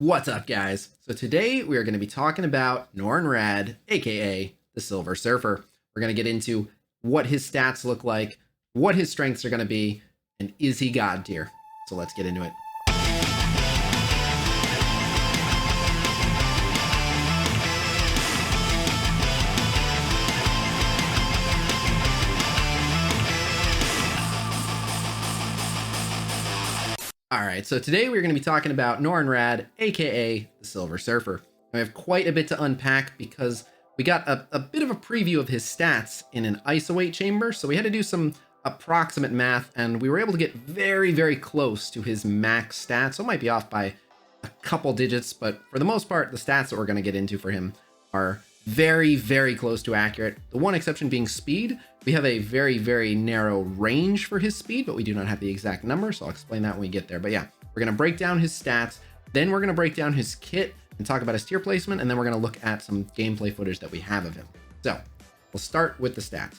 What's up, guys? So today we are going to be talking about Norrin Radd, aka the Silver Surfer. We're going to get into what his stats look like, what his strengths are going to be, and is he god tier? So let's get into it. Alright, so today we're going to be talking about Norrin Radd, aka the Silver Surfer. We have quite a bit to unpack because we got a bit of a preview of his stats in an iso-weight chamber, so we had to do some approximate math, and we were able to get very, very close to his max stats. So it might be off by a couple digits, but for the most part, the stats that we're going to get into for him are very, very close to accurate. The one exception being speed. We have a very, very narrow range for his speed, but we do not have the exact number, so I'll explain that when we get there. But yeah, we're going to break down his stats, then we're going to break down his kit and talk about his tier placement, and then we're going to look at some gameplay footage that we have of him. So we'll start with the stats.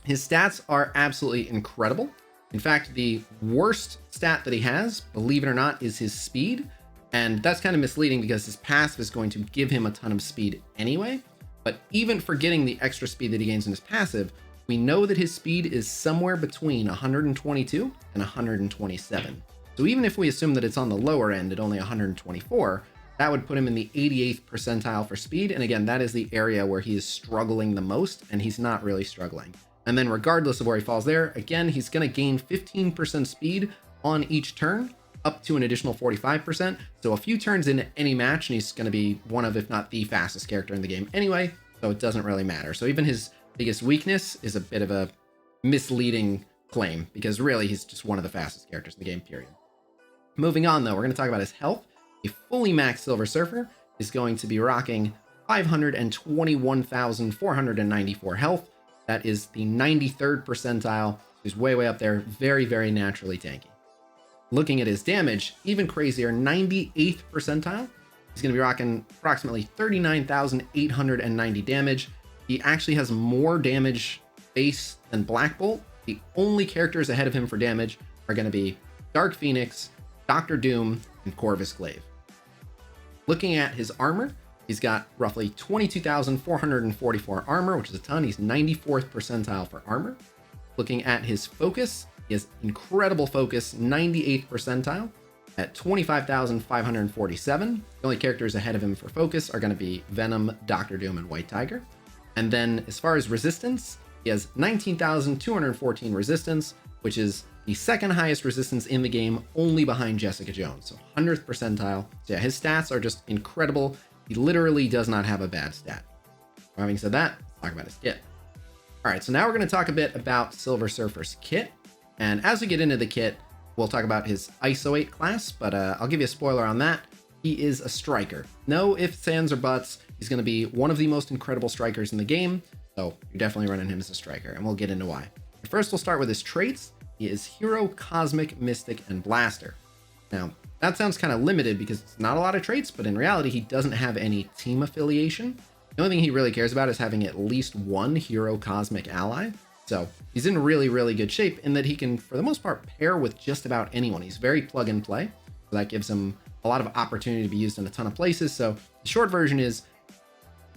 His stats are absolutely incredible. In fact, the worst stat that he has, believe it or not, is his speed. And that's kind of misleading because his passive is going to give him a ton of speed anyway. But even forgetting the extra speed that he gains in his passive, we know that his speed is somewhere between 122 and 127. So even if we assume that it's on the lower end at only 124, that would put him in the 88th percentile for speed. And again, that is the area where he is struggling the most, and he's not really struggling. And then regardless of where he falls there, again, he's going to gain 15% speed on each turn, up to an additional 45%. So a few turns into any match, and he's going to be one of, if not the fastest character in the game anyway, so it doesn't really matter. So even his biggest weakness is a bit of a misleading claim, because really he's just one of the fastest characters in the game, period. Moving on, though, we're going to talk about his health. A fully maxed Silver Surfer is going to be rocking 521,494 health. That is the 93rd percentile. He's way, way up there. Very, very naturally tanky. Looking at his damage, even crazier, 98th percentile. He's going to be rocking approximately 39,890 damage. He actually has more damage base than Black Bolt. The only characters ahead of him for damage are going to be Dark Phoenix, Dr. Doom, and Corvus Glaive. Looking at his armor, he's got roughly 22,444 armor, which is a ton. He's 94th percentile for armor. Looking at his focus, he has incredible focus, 98th percentile at 25,547. The only characters ahead of him for focus are going to be Venom, Dr. Doom, and White Tiger. And then as far as resistance, he has 19,214 resistance, which is the second highest resistance in the game, only behind Jessica Jones. So 100th percentile. So yeah, his stats are just incredible. He literally does not have a bad stat. Having said that, let's talk about his kit. All right, so now we're going to talk a bit about Silver Surfer's kit. And as we get into the kit, we'll talk about his iso-weight class, but I'll give you a spoiler on that. He is a striker. No ifs, ands, or buts. He's going to be one of the most incredible strikers in the game, so you're definitely running him as a striker, and we'll get into why. But first, we'll start with his traits. He is Hero, Cosmic, Mystic, and Blaster. Now, that sounds kind of limited because it's not a lot of traits, but in reality, he doesn't have any team affiliation. The only thing he really cares about is having at least one Hero Cosmic ally. So he's in really, really good shape in that he can, for the most part, pair with just about anyone. He's very plug and play. So that gives him a lot of opportunity to be used in a ton of places. So the short version is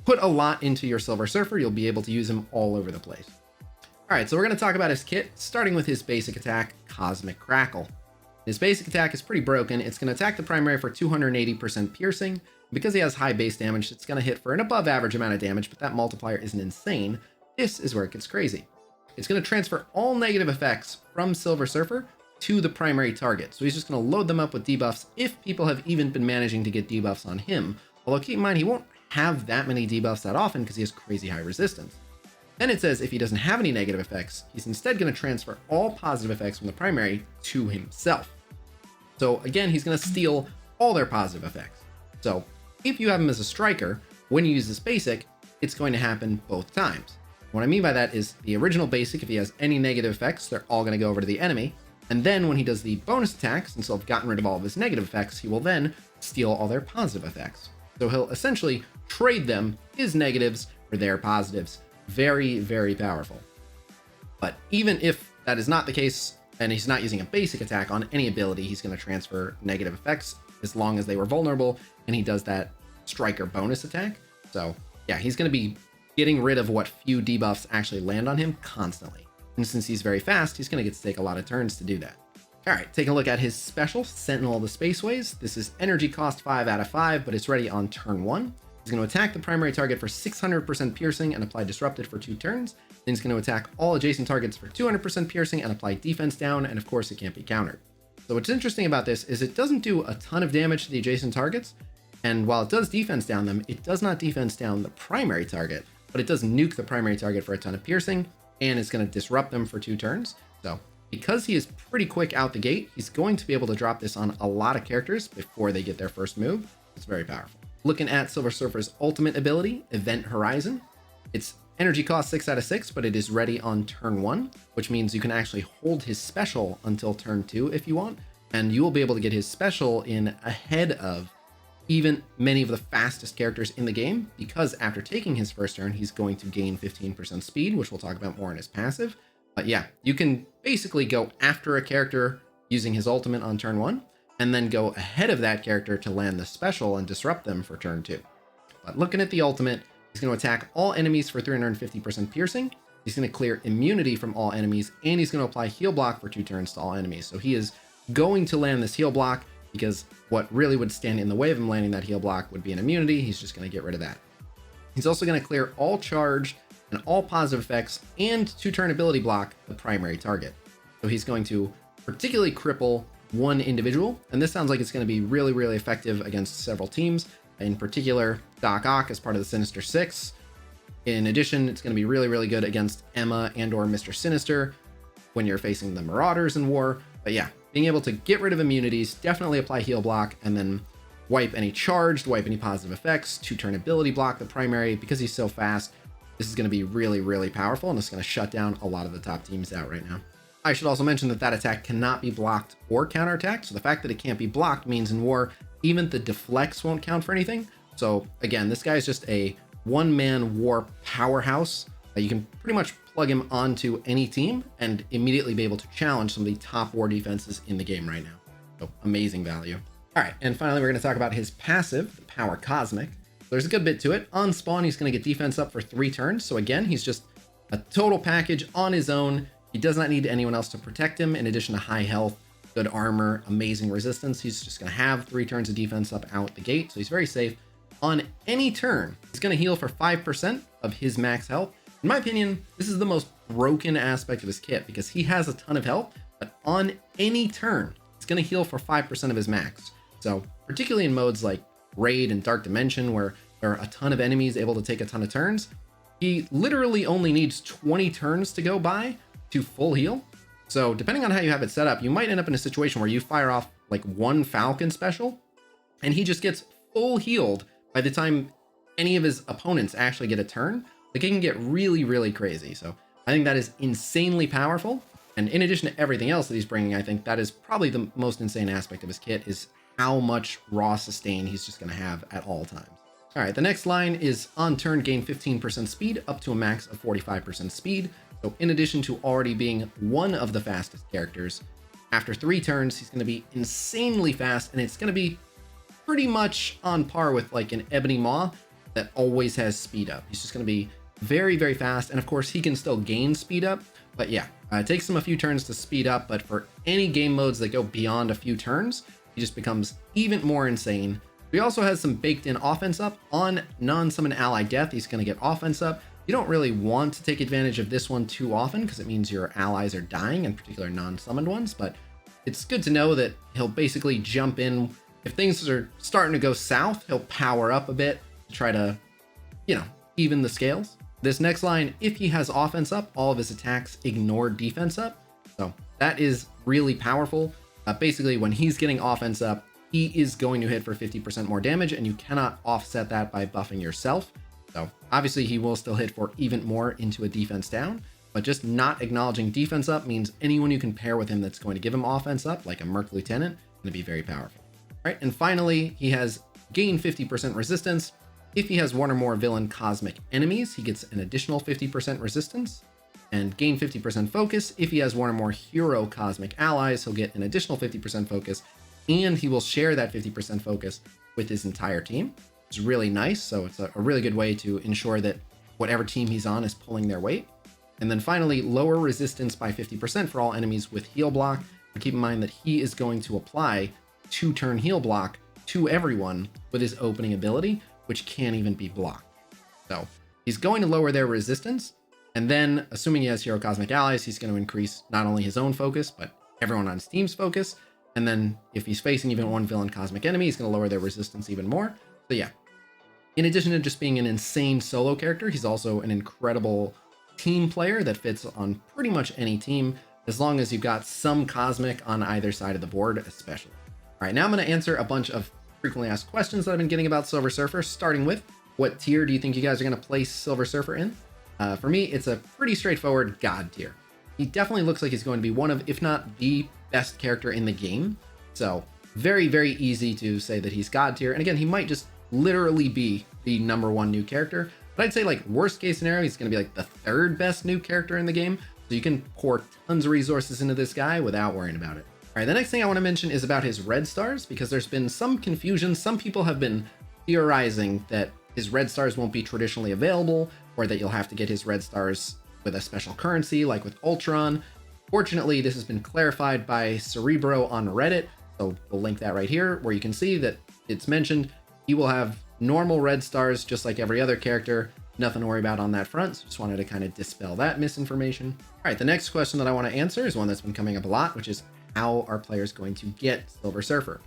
put a lot into your Silver Surfer. You'll be able to use him all over the place. All right, so we're going to talk about his kit, starting with his basic attack, Cosmic Crackle. His basic attack is pretty broken. It's going to attack the primary for 280% piercing. Because he has high base damage, it's going to hit for an above average amount of damage, but that multiplier isn't insane. This is where it gets crazy. It's going to transfer all negative effects from Silver Surfer to the primary target. So he's just going to load them up with debuffs if people have even been managing to get debuffs on him. Although keep in mind, he won't have that many debuffs that often because he has crazy high resistance. Then it says if he doesn't have any negative effects, he's instead going to transfer all positive effects from the primary to himself. So again, he's going to steal all their positive effects. So if you have him as a striker, when you use this basic, it's going to happen both times. What I mean by that is the original basic, if he has any negative effects, they're all going to go over to the enemy. And then when he does the bonus attacks, since he'll have gotten rid of all of his negative effects, he will then steal all their positive effects. So he'll essentially trade them, his negatives, for their positives. Very, very powerful. But even if that is not the case, and he's not using a basic attack on any ability, he's going to transfer negative effects as long as they were vulnerable, and he does that striker bonus attack. So yeah, he's going to be getting rid of what few debuffs actually land on him constantly. And since he's very fast, he's going to get to take a lot of turns to do that. All right, taking a look at his special, Sentinel of the Spaceways. This is energy cost 5 out of 5, but it's ready on turn 1. He's going to attack the primary target for 600% piercing and apply Disrupted for 2 turns. Then he's going to attack all adjacent targets for 200% piercing and apply defense down, and of course it can't be countered. So what's interesting about this is it doesn't do a ton of damage to the adjacent targets, and while it does defense down them, it does not defense down the primary target, but it does nuke the primary target for a ton of piercing, and it's going to disrupt them for 2 turns. So because he is pretty quick out the gate, he's going to be able to drop this on a lot of characters before they get their first move. It's very powerful. Looking at Silver Surfer's ultimate ability, Event Horizon. It's energy cost 6 out of 6, but it is ready on turn 1, which means you can actually hold his special until turn 2 if you want, and you will be able to get his special in ahead of even many of the fastest characters in the game, because after taking his first turn, he's going to gain 15% speed, which we'll talk about more in his passive. But yeah, you can basically go after a character using his ultimate on turn 1, and then go ahead of that character to land the special and disrupt them for turn 2. But looking at the ultimate, he's going to attack all enemies for 350% piercing. He's going to clear immunity from all enemies, and he's going to apply heal block for 2 turns to all enemies. So he is going to land this heal block, because what really would stand in the way of him landing that heal block would be an immunity. He's just going to get rid of that. He's also going to clear all charge and all positive effects and 2-turn ability block the primary target. So he's going to particularly cripple one individual, and this sounds like it's going to be really, really effective against several teams, in particular Doc Ock as part of the Sinister Six. In addition, it's going to be really, really good against Emma and or Mr. Sinister when you're facing the Marauders in war. But yeah, being able to get rid of immunities, definitely apply heal block, and then wipe any charged, wipe any positive effects, 2-turn ability block the primary. Because he's so fast, this is going to be really, really powerful, and it's going to shut down a lot of the top teams out right now. I should also mention that that attack cannot be blocked or counterattacked, so the fact that it can't be blocked means in war, even the deflects won't count for anything. So again, this guy is just a one-man war powerhouse. You can pretty much plug him onto any team and immediately be able to challenge some of the top war defenses in the game right now. So amazing value. All right, and finally, we're going to talk about his passive, the Power Cosmic. There's a good bit to it. On spawn, he's going to get defense up for 3 turns. So again, he's just a total package on his own. He does not need anyone else to protect him. In addition to high health, good armor, amazing resistance, he's just going to have 3 turns of defense up out the gate. So he's very safe. On any turn, he's going to heal for 5% of his max health. In my opinion, this is the most broken aspect of his kit, because he has a ton of health, but on any turn, he's going to heal for 5% of his max. So particularly in modes like Raid and Dark Dimension, where there are a ton of enemies able to take a ton of turns, he literally only needs 20 turns to go by to full heal. So depending on how you have it set up, you might end up in a situation where you fire off like 1 Falcon special, and he just gets full healed by the time any of his opponents actually get a turn. Like, it can get really, really crazy. So I think that is insanely powerful. And in addition to everything else that he's bringing, I think that is probably the most insane aspect of his kit, is how much raw sustain he's just going to have at all times. All right, the next line is on turn, gain 15% speed up to a max of 45% speed. So in addition to already being one of the fastest characters, after 3 turns, he's going to be insanely fast, and it's going to be pretty much on par with like an Ebony Maw that always has speed up. He's just going to be very, very fast. And of course, he can still gain speed up. But yeah, it takes him a few turns to speed up. But for any game modes that go beyond a few turns, he just becomes even more insane. He also has some baked in offense up. On non-summon ally death, he's going to get offense up. You don't really want to take advantage of this one too often, because it means your allies are dying, in particular non-summoned ones. But it's good to know that he'll basically jump in. If things are starting to go south, he'll power up a bit to try to, even the scales. This next line, if he has offense up, all of his attacks ignore defense up. So that is really powerful. Basically, when he's getting offense up, he is going to hit for 50% more damage, and you cannot offset that by buffing yourself. So obviously he will still hit for even more into a defense down, but just not acknowledging defense up means anyone you can pair with him that's going to give him offense up, like a Merc Lieutenant, is going to be very powerful. All right, and finally, he has gain 50% resistance. If he has 1 or more villain cosmic enemies, he gets an additional 50% resistance, and gain 50% focus. If he has 1 or more hero cosmic allies, he'll get an additional 50% focus. and he will share that 50% focus with his entire team. It's really nice. So it's a really good way to ensure that whatever team he's on is pulling their weight. And then finally, lower resistance by 50% for all enemies with heal block. But keep in mind that he is going to apply 2-turn heal block to everyone with his opening ability, which can't even be blocked. So he's going to lower their resistance. And then, assuming he has Hero Cosmic allies, he's going to increase not only his own focus, but everyone on his team's focus. And then if he's facing even one villain cosmic enemy, he's going to lower their resistance even more. So yeah, in addition to just being an insane solo character, he's also an incredible team player that fits on pretty much any team, as long as you've got some cosmic on either side of the board, especially. All right, now I'm going to answer a bunch of frequently asked questions that I've been getting about Silver Surfer, starting with what tier do you think you guys are going to place Silver Surfer in? For me, it's a pretty straightforward God tier. He definitely looks like he's going to be one of, if not the best character in the game. So very, very easy to say that he's God tier. And again, he might just literally be the #1 new character. But I'd say like worst case scenario, he's going to be like the 3rd best new character in the game. So you can pour tons of resources into this guy without worrying about it. All right, the next thing I want to mention is about his red stars, because there's been some confusion. Some people have been theorizing that his red stars won't be traditionally available, or that you'll have to get his red stars with a special currency like with Ultron. Fortunately, this has been clarified by Cerebro on Reddit, so we'll link that right here, where you can see that it's mentioned he will have normal red stars just like every other character. Nothing to worry about on that front, so just wanted to kind of dispel that misinformation. All right, the next question that I want to answer is one that's been coming up a lot, which is how are players going to get Silver Surfer?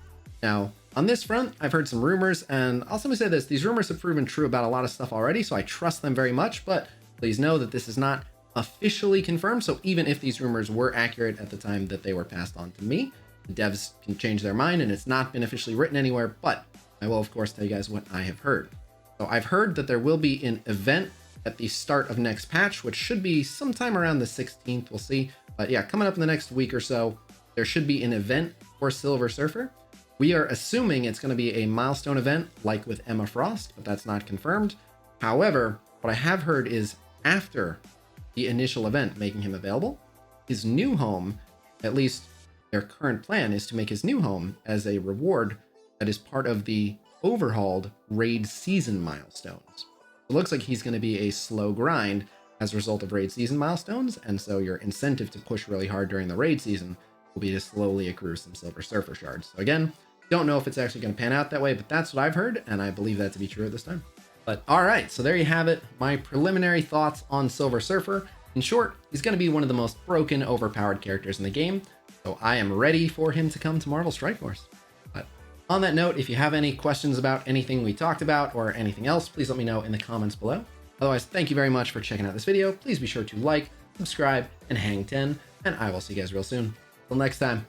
Now, on this front, I've heard some rumors, and I'll simply say this: these rumors have proven true about a lot of stuff already, so I trust them very much, but please know that this is not officially confirmed. So even if these rumors were accurate at the time that they were passed on to me, the devs can change their mind and it's not been officially written anywhere, but I will of course tell you guys what I have heard. So I've heard that there will be an event at the start of next patch, which should be sometime around the 16th, we'll see. But yeah, coming up in the next week or so, there should be an event for Silver Surfer. We are assuming it's going to be a milestone event like with Emma Frost, but that's not confirmed. However, what I have heard is after the initial event making him available, his new home, at least their current plan is to make his new home as a reward that is part of the overhauled raid season milestones. It looks like he's going to be a slow grind as a result of raid season milestones, and so your incentive to push really hard during the raid season will be to slowly accrue some Silver Surfer shards. So again, don't know if it's actually going to pan out that way, but that's what I've heard, and I believe that to be true at this time. But all right, so there you have it, my preliminary thoughts on Silver Surfer. In short, he's going to be one of the most broken, overpowered characters in the game, so I am ready for him to come to Marvel Strike Force. But on that note, if you have any questions about anything we talked about or anything else, please let me know in the comments below. Otherwise, thank you very much for checking out this video. Please be sure to like, subscribe, and hang 10, and I will see you guys real soon. Till next time.